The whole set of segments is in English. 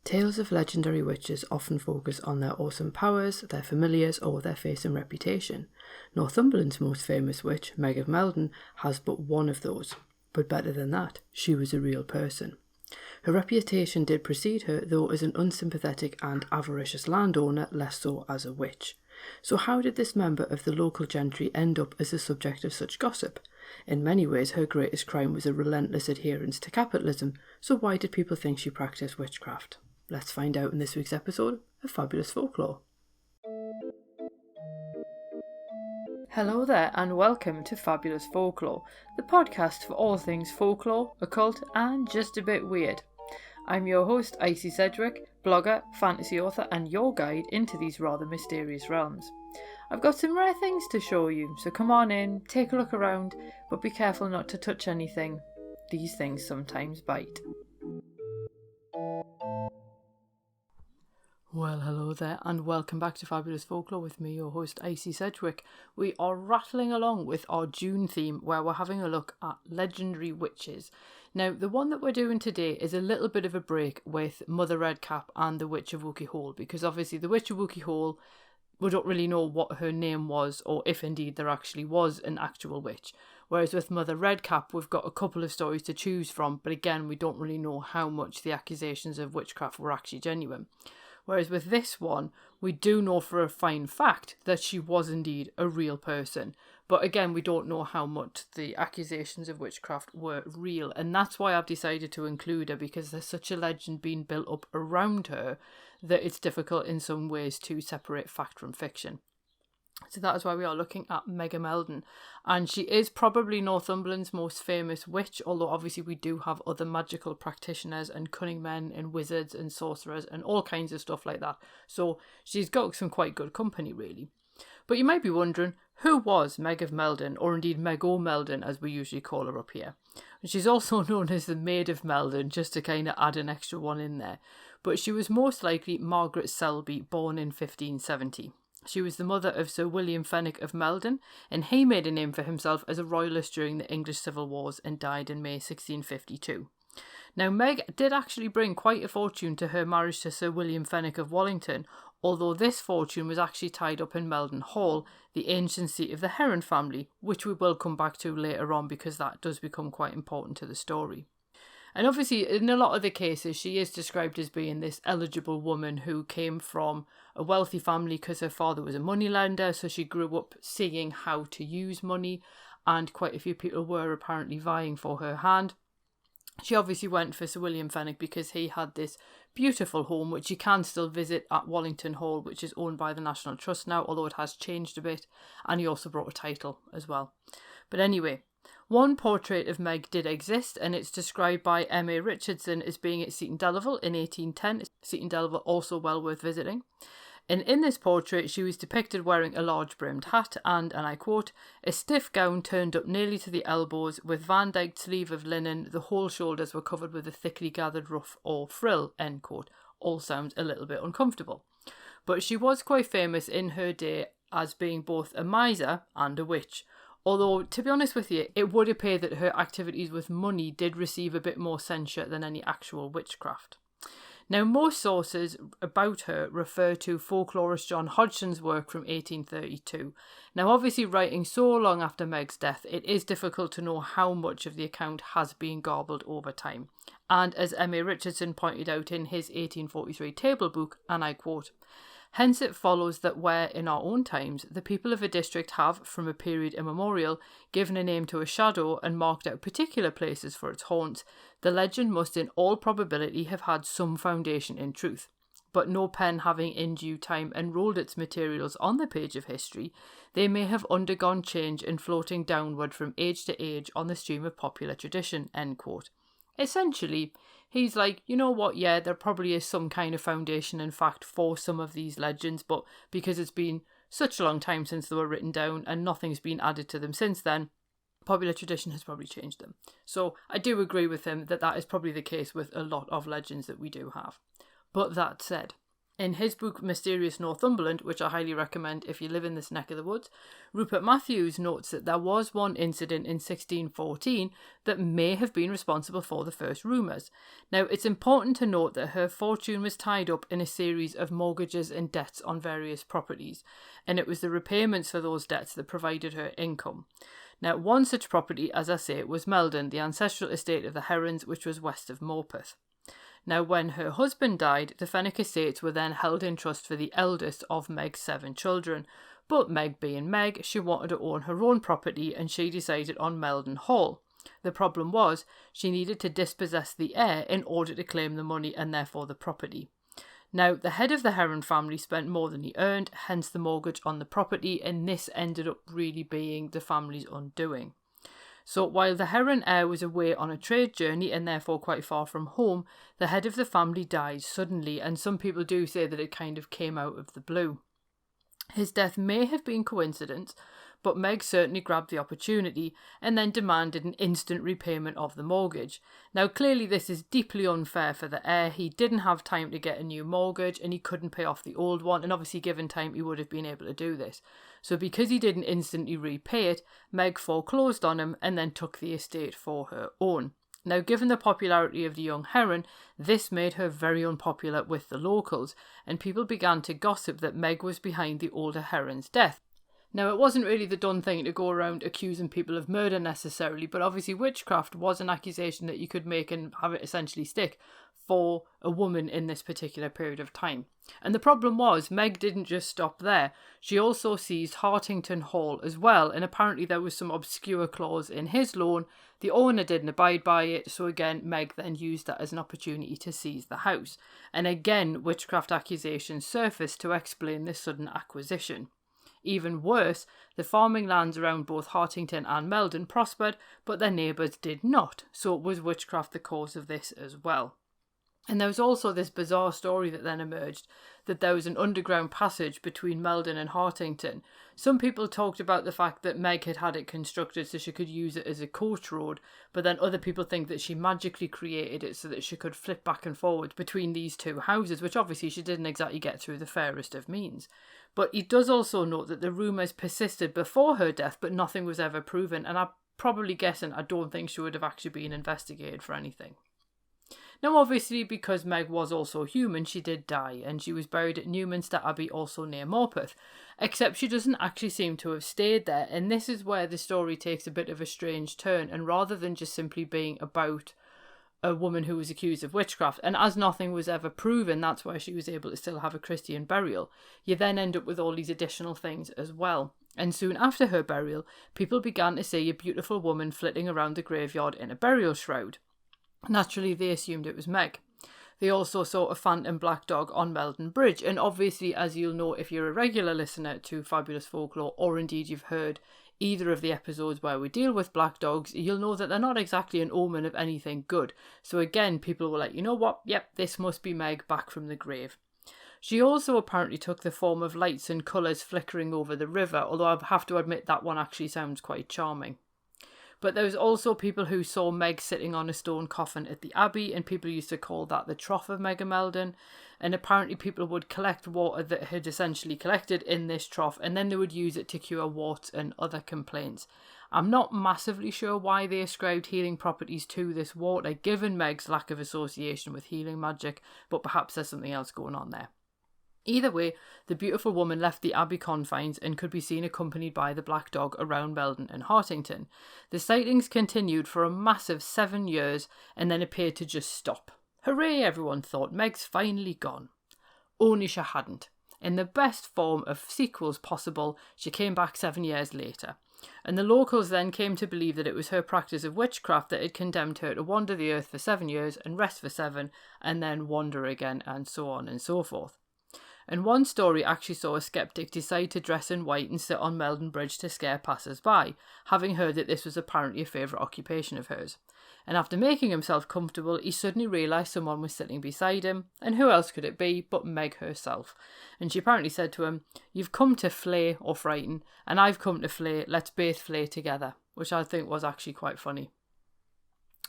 Tales of legendary witches often focus on their awesome powers, their familiars, or their face and reputation. Northumberland's most famous witch, Meg of Meldon, has but one of those. But better than that, she was a real person. Her reputation did precede her, though as an unsympathetic and avaricious landowner, less so as a witch. So how did this member of the local gentry end up as the subject of such gossip? In many ways, her greatest crime was a relentless adherence to capitalism, so why did people think she practiced witchcraft? Let's find out in this week's episode of Fabulous Folklore. Hello there and welcome to Fabulous Folklore, the podcast for all things folklore, occult and just a bit weird. I'm your host, Icy Sedgwick, blogger, fantasy author and your guide into these rather mysterious realms. I've got some rare things to show you, so come on in, take a look around, but be careful not to touch anything. These things sometimes bite. Well, hello there and welcome back to Fabulous Folklore with me, your host, Icy Sedgwick. We are rattling along with our June theme where we're having a look at legendary witches. Now, the one that we're doing today is a little bit of a break with Mother Redcap and the Witch of Wookie Hole, because obviously the Witch of Wookie Hole, we don't really know what her name was or if indeed there actually was an actual witch. Whereas with Mother Redcap, we've got a couple of stories to choose from, but again, we don't really know how much the accusations of witchcraft were actually genuine. Whereas with this one, we do know for a fine fact that she was indeed a real person. But again, we don't know how much the accusations of witchcraft were real. And that's why I've decided to include her, because there's such a legend being built up around her that it's difficult in some ways to separate fact from fiction. So that is why we are looking at Meg of Meldon. And she is probably Northumberland's most famous witch, although obviously we do have other magical practitioners and cunning men and wizards and sorcerers and all kinds of stuff like that. So she's got some quite good company, really. But you might be wondering, who was Meg of Meldon, or indeed Meg o' Meldon as we usually call her up here? And she's also known as the Maid of Meldon, just to kind of add an extra one in there. But she was most likely Margaret Selby, born in 1570. She was the mother of Sir William Fenwick of Meldon, and he made a name for himself as a royalist during the English Civil Wars and died in May 1652. Now, Meg did actually bring quite a fortune to her marriage to Sir William Fenwick of Wallington, although this fortune was actually tied up in Meldon Hall, the ancient seat of the Heron family, which we will come back to later on because that does become quite important to the story. And obviously, in a lot of the cases, she is described as being this eligible woman who came from a wealthy family because her father was a moneylender, so she grew up seeing how to use money, and quite a few people were apparently vying for her hand. She obviously went for Sir William Fenwick because he had this beautiful home, which you can still visit at Wallington Hall, which is owned by the National Trust now, although it has changed a bit, and he also brought a title as well. But anyway, one portrait of Meg did exist, and it's described by M.A. Richardson as being at Seaton Delaval in 1810. Seaton Delaval also well worth visiting. And in this portrait, she was depicted wearing a large brimmed hat and I quote, a stiff gown turned up nearly to the elbows with Vandyked sleeve of linen, the whole shoulders were covered with a thickly gathered ruff or frill, end quote. All sounds a little bit uncomfortable. But she was quite famous in her day as being both a miser and a witch. Although, to be honest with you, it would appear that her activities with money did receive a bit more censure than any actual witchcraft. Now, most sources about her refer to folklorist John Hodgson's work from 1832. Now, obviously, writing so long after Meg's death, it is difficult to know how much of the account has been garbled over time. And as M.A. Richardson pointed out in his 1843 table book, and I quote, hence it follows that where, in our own times, the people of a district have, from a period immemorial, given a name to a shadow and marked out particular places for its haunts, the legend must in all probability have had some foundation in truth. But no pen having in due time enrolled its materials on the page of history, they may have undergone change and floating downward from age to age on the stream of popular tradition, end quote. Essentially, he's like, you know what, yeah, there probably is some kind of foundation in fact for some of these legends, but because it's been such a long time since they were written down and nothing's been added to them since then, popular tradition has probably changed them. So I do agree with him that that is probably the case with a lot of legends that we do have. But that said, In his book Mysterious Northumberland, which I highly recommend if you live in this neck of the woods, Rupert Matthews notes that there was one incident in 1614 that may have been responsible for the first rumours. Now, it's important to note that her fortune was tied up in a series of mortgages and debts on various properties, and it was the repayments for those debts that provided her income. Now, one such property, as I say, was Meldon, the ancestral estate of the Herons, which was west of Morpeth. Now, when her husband died, the Fenwick estates were then held in trust for the eldest of Meg's 7 children. But Meg being Meg, she wanted to own her own property and she decided on Meldon Hall. The problem was, she needed to dispossess the heir in order to claim the money and therefore the property. Now, the head of the Heron family spent more than he earned, hence the mortgage on the property, and this ended up really being the family's undoing. So while the Heron heir was away on a trade journey and therefore quite far from home, the head of the family died suddenly, and some people do say that it kind of came out of the blue. His death may have been coincidence, but Meg certainly grabbed the opportunity and then demanded an instant repayment of the mortgage. Now, clearly this is deeply unfair for the heir. He didn't have time to get a new mortgage and he couldn't pay off the old one, and obviously given time he would have been able to do this. So because he didn't instantly repay it, Meg foreclosed on him and then took the estate for her own. Now, given the popularity of the young Heron, this made her very unpopular with the locals, and people began to gossip that Meg was behind the older Heron's death. Now, it wasn't really the done thing to go around accusing people of murder necessarily, but obviously witchcraft was an accusation that you could make and have it essentially stick for a woman in this particular period of time. And the problem was, Meg didn't just stop there. She also seized Hartington Hall as well, and apparently there was some obscure clause in his loan. The owner didn't abide by it, so again, Meg then used that as an opportunity to seize the house. And again, witchcraft accusations surfaced to explain this sudden acquisition. Even worse, the farming lands around both Hartington and Meldon prospered, but their neighbours did not, so it was witchcraft the cause of this as well. And there was also this bizarre story that then emerged, that there was an underground passage between Meldon and Hartington. Some people talked about the fact that Meg had had it constructed so she could use it as a coach road, but then other people think that she magically created it so that she could flip back and forward between these two houses, which obviously she didn't exactly get through the fairest of means. But he does also note that the rumours persisted before her death, but nothing was ever proven, and I'm probably guessing I don't think she would have actually been investigated for anything. Now, obviously, because Meg was also human, she did die, and she was buried at Newminster Abbey, also near Morpeth. Except she doesn't actually seem to have stayed there, and this is where the story takes a bit of a strange turn, and rather than just simply being about a woman who was accused of witchcraft, and as nothing was ever proven, that's why she was able to still have a Christian burial, you then end up with all these additional things as well. And soon after her burial, people began to see a beautiful woman flitting around the graveyard in a burial shroud. Naturally, they assumed it was Meg. They also saw a phantom black dog on Meldon Bridge, and obviously, as you'll know if you're a regular listener to Fabulous Folklore, or indeed you've heard either of the episodes where we deal with black dogs, you'll know that they're not exactly an omen of anything good. So again, people were like, you know what, yep, this must be Meg back from the grave. She also apparently took the form of lights and colours flickering over the river, although I have to admit that one actually sounds quite charming. But there was also people who saw Meg sitting on a stone coffin at the Abbey, and people used to call that the trough of Meg of Meldon. And apparently people would collect water that had essentially collected in this trough, and then they would use it to cure warts and other complaints. I'm not massively sure why they ascribed healing properties to this water, given Meg's lack of association with healing magic, but perhaps there's something else going on there. Either way, the beautiful woman left the Abbey confines and could be seen accompanied by the black dog around Meldon and Hartington. The sightings continued for a massive 7 years and then appeared to just stop. Hooray, everyone thought, Meg's finally gone. Only she hadn't. In the best form of sequels possible, she came back 7 years later. And the locals then came to believe that it was her practice of witchcraft that had condemned her to wander the earth for 7 years and rest for 7, and then wander again, and so on and so forth. And one story actually saw a skeptic decide to dress in white and sit on Meldon Bridge to scare passers-by, having heard that this was apparently a favourite occupation of hers. And after making himself comfortable, he suddenly realised someone was sitting beside him, and who else could it be but Meg herself? And she apparently said to him, "You've come to flay or frighten, and I've come to flay, let's both flay together," which I think was actually quite funny.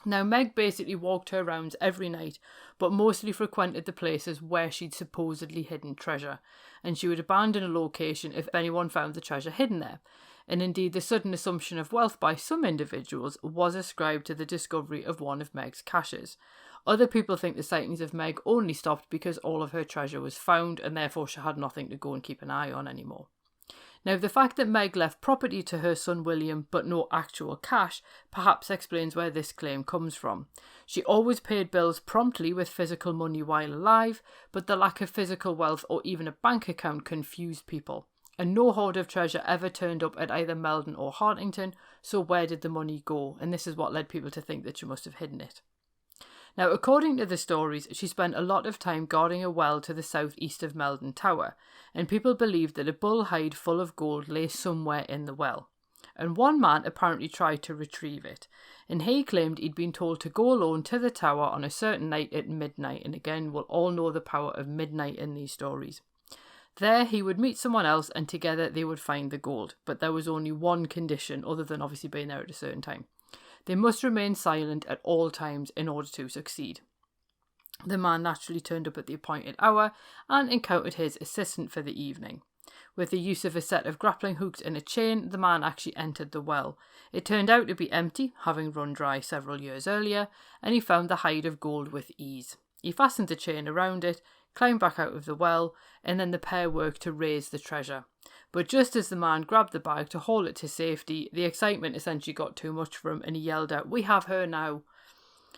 Now, Meg basically walked her rounds every night, but mostly frequented the places where she'd supposedly hidden treasure, and she would abandon a location if anyone found the treasure hidden there. And indeed, the sudden assumption of wealth by some individuals was ascribed to the discovery of one of Meg's caches. Other people think the sightings of Meg only stopped because all of her treasure was found, and therefore she had nothing to go and keep an eye on anymore. Now, the fact that Meg left property to her son William but no actual cash perhaps explains where this claim comes from. She always paid bills promptly with physical money while alive, but the lack of physical wealth or even a bank account confused people. And no hoard of treasure ever turned up at either Meldon or Hartington, so where did the money go? And this is what led people to think that she must have hidden it. Now, according to the stories, she spent a lot of time guarding a well to the southeast of Meldon Tower, and people believed that a bull hide full of gold lay somewhere in the well. And one man apparently tried to retrieve it, and he claimed he'd been told to go alone to the tower on a certain night at midnight, and again, we'll all know the power of midnight in these stories. There he would meet someone else, and together they would find the gold, but there was only one condition, other than obviously being there at a certain time. They must remain silent at all times in order to succeed. The man naturally turned up at the appointed hour and encountered his assistant for the evening. With the use of a set of grappling hooks and a chain, the man actually entered the well. It turned out to be empty, having run dry several years earlier, and he found the hide of gold with ease. He fastened the chain around it, climbed back out of the well, and then the pair worked to raise the treasure. But just as the man grabbed the bag to haul it to safety, the excitement essentially got too much for him and he yelled out, "We have her now."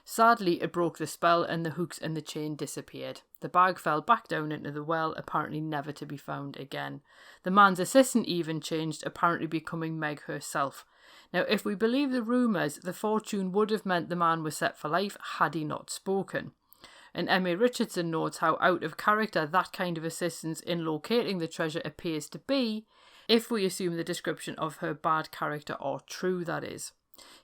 Sadly, it broke the spell and the hooks and the chain disappeared. The bag fell back down into the well, apparently never to be found again. The man's assistant even changed, apparently becoming Meg herself. Now, if we believe the rumours, the fortune would have meant the man was set for life had he not spoken. And M.A. Richardson notes how out of character that kind of assistance in locating the treasure appears to be, if we assume the description of her bad character are true, that is.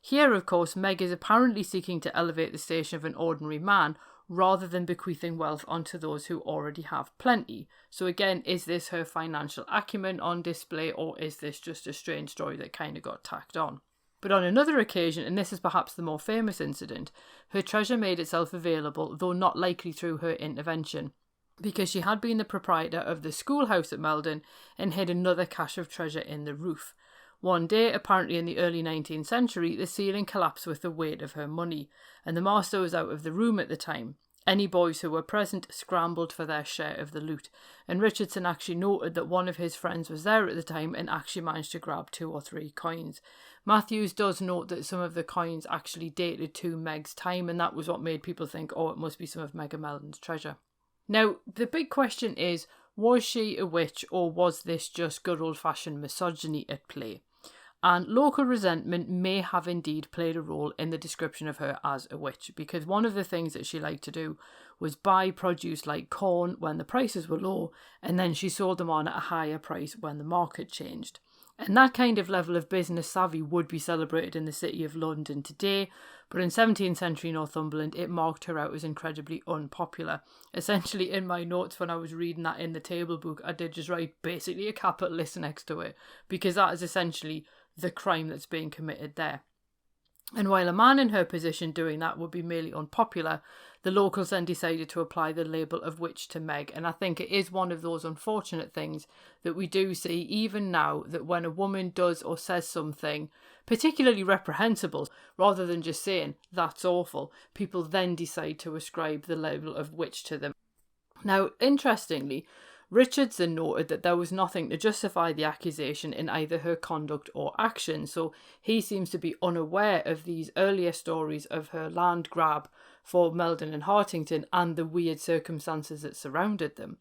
Here, of course, Meg is apparently seeking to elevate the station of an ordinary man rather than bequeathing wealth onto those who already have plenty. So again, is this her financial acumen on display, or is this just a strange story that kind of got tacked on? But on another occasion, and this is perhaps the more famous incident, her treasure made itself available, though not likely through her intervention, because she had been the proprietor of the schoolhouse at Meldon and hid another cache of treasure in the roof. One day, apparently in the early 19th century, the ceiling collapsed with the weight of her money, and the master was out of the room at the time. Any boys who were present scrambled for their share of the loot, and Richardson actually noted that one of his friends was there at the time and actually managed to grab 2 or 3 coins. Matthews does note that some of the coins actually dated to Meg's time, and that was what made people think, oh, it must be some of Meg of Meldon's treasure. Now, the big question is, was she a witch, or was this just good old-fashioned misogyny at play? And local resentment may have indeed played a role in the description of her as a witch, because one of the things that she liked to do was buy produce like corn when the prices were low, and then she sold them on at a higher price when the market changed. And that kind of level of business savvy would be celebrated in the city of London today, but in 17th century Northumberland it marked her out as incredibly unpopular. Essentially, in my notes when I was reading that in the table book, I did just write basically a capital S next to it, because that is essentially the crime that's being committed there. And while a man in her position doing that would be merely unpopular, the locals then decided to apply the label of witch to Meg. And I think it is one of those unfortunate things that we do see even now, that when a woman does or says something particularly reprehensible, rather than just saying that's awful, people then decide to ascribe the label of witch to them. Now, interestingly, Richardson noted that there was nothing to justify the accusation in either her conduct or action, so he seems to be unaware of these earlier stories of her land grab for Meldon and Hartington and the weird circumstances that surrounded them.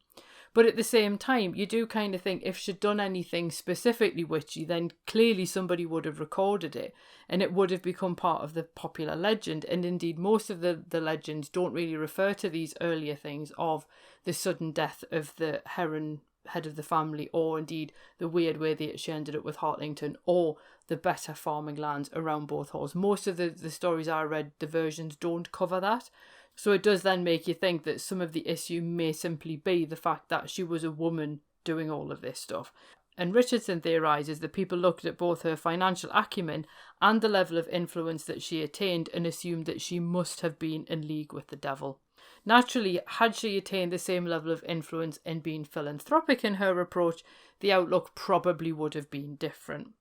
But at the same time, you do kind of think if she'd done anything specifically witchy, then clearly somebody would have recorded it and it would have become part of the popular legend. And indeed, most of the legends don't really refer to these earlier things of the sudden death of the head of the family, or indeed the weird way that she ended up with Hartington, or the better farming lands around both halls. Most of the stories I read, the versions don't cover that. So it does then make you think that some of the issue may simply be the fact that she was a woman doing all of this stuff. And Richardson theorises that people looked at both her financial acumen and the level of influence that she attained and assumed that she must have been in league with the devil. Naturally, had she attained the same level of influence and been philanthropic in her approach, the outlook probably would have been different.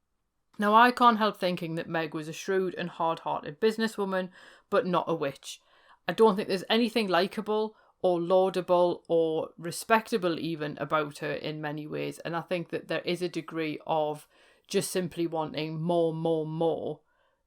Now, I can't help thinking that Meg was a shrewd and hard-hearted businesswoman, but not a witch. I don't think there's anything likeable or laudable or respectable even about her in many ways, and I think that there is a degree of just simply wanting more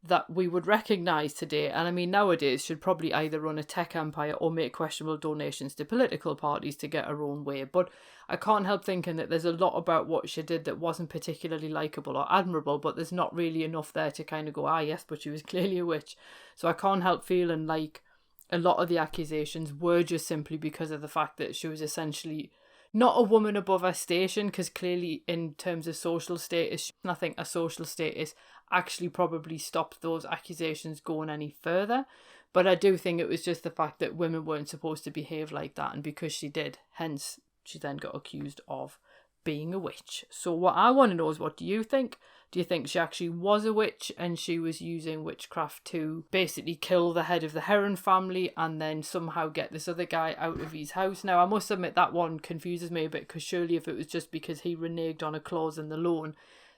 that we would recognise today, and I mean nowadays should probably either run a tech empire or make questionable donations to political parties to get her own way. But I can't help thinking that there's a lot about what she did that wasn't particularly likeable or admirable, but there's not really enough there to kind of go, yes, but she was clearly a witch. So I can't help feeling like a lot of the accusations were just simply because of the fact that she was essentially not a woman above her station, because clearly in terms of social status, I think a social status actually probably stopped those accusations going any further. But I do think it was just the fact that women weren't supposed to behave like that, and because she did, hence she then got accused of being a witch. So what I want to know is, what do you think? Do you think she actually was a witch and she was using witchcraft to basically kill the head of the Heron family and then somehow get this other guy out of his house? Now, I must admit that one confuses me a bit, because surely if it was just because he reneged on a clause in the loan,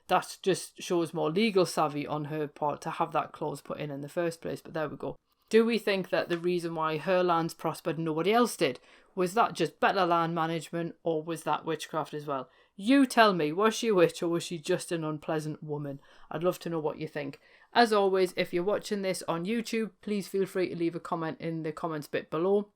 that just shows more legal savvy on her part to have that clause put in the first place. But there we go. Do we think that the reason why her lands prospered and nobody else did, was that just better land management, or was that witchcraft as well? You tell me, was she a witch or was she just an unpleasant woman? I'd love to know what you think. As always, if you're watching this on YouTube, please feel free to leave a comment in the comments bit below.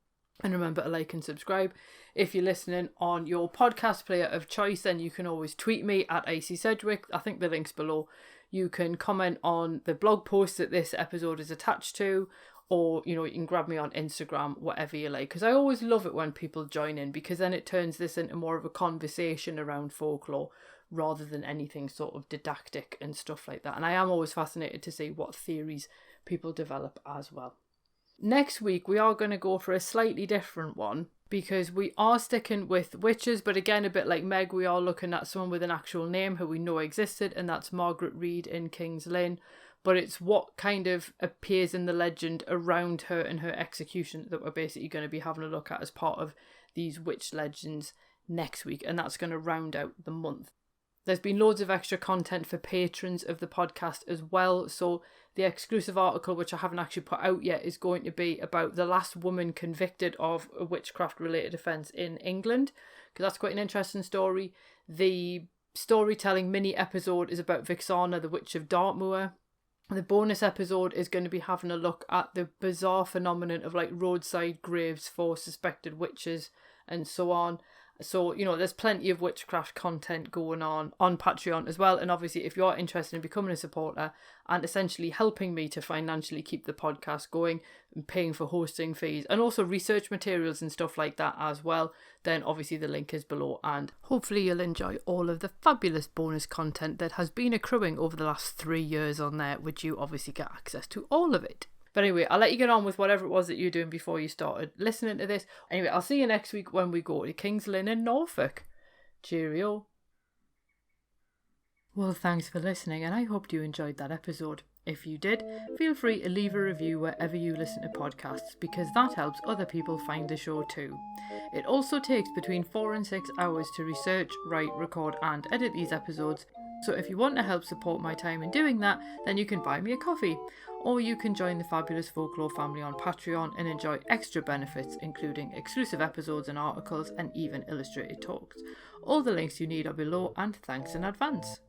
And remember to like and subscribe. If you're listening on your podcast player of choice, then you can always tweet me at AC Sedgwick. I think the link's below. You can comment on the blog post that this episode is attached to, or, you can grab me on Instagram, whatever you like. Because I always love it when people join in, because then it turns this into more of a conversation around folklore rather than anything sort of didactic and stuff like that. And I am always fascinated to see what theories people develop as well. Next week, we are going to go for a slightly different one, because we are sticking with witches, but again, a bit like Meg, we are looking at someone with an actual name who we know existed, and that's Margaret Reid in King's Lynn. But it's what kind of appears in the legend around her and her execution that we're basically going to be having a look at as part of these witch legends next week, and that's going to round out the month. There's been loads of extra content for patrons of the podcast as well, so the exclusive article, which I haven't actually put out yet, is going to be about the last woman convicted of a witchcraft-related offence in England, because that's quite an interesting story. The storytelling mini-episode is about Vixana, the Witch of Dartmoor. The bonus episode is going to be having a look at the bizarre phenomenon of roadside graves for suspected witches and so on. So, there's plenty of witchcraft content going on Patreon as well. And obviously, if you're interested in becoming a supporter and essentially helping me to financially keep the podcast going and paying for hosting fees and also research materials and stuff like that as well, then obviously the link is below. And hopefully you'll enjoy all of the fabulous bonus content that has been accruing over the last 3 years on there, which you obviously get access to all of it. But anyway, I'll let you get on with whatever it was that you're doing before you started listening to this. Anyway, I'll see you next week when we go to King's Lynn in Norfolk. Cheerio. Well, thanks for listening, and I hope you enjoyed that episode. If you did, feel free to leave a review wherever you listen to podcasts, because that helps other people find the show too. It also takes between 4 and 6 hours to research, write, record and edit these episodes, so if you want to help support my time in doing that, then you can buy me a coffee. Or you can join the Fabulous Folklore family on Patreon and enjoy extra benefits, including exclusive episodes and articles and even illustrated talks. All the links you need are below, and thanks in advance.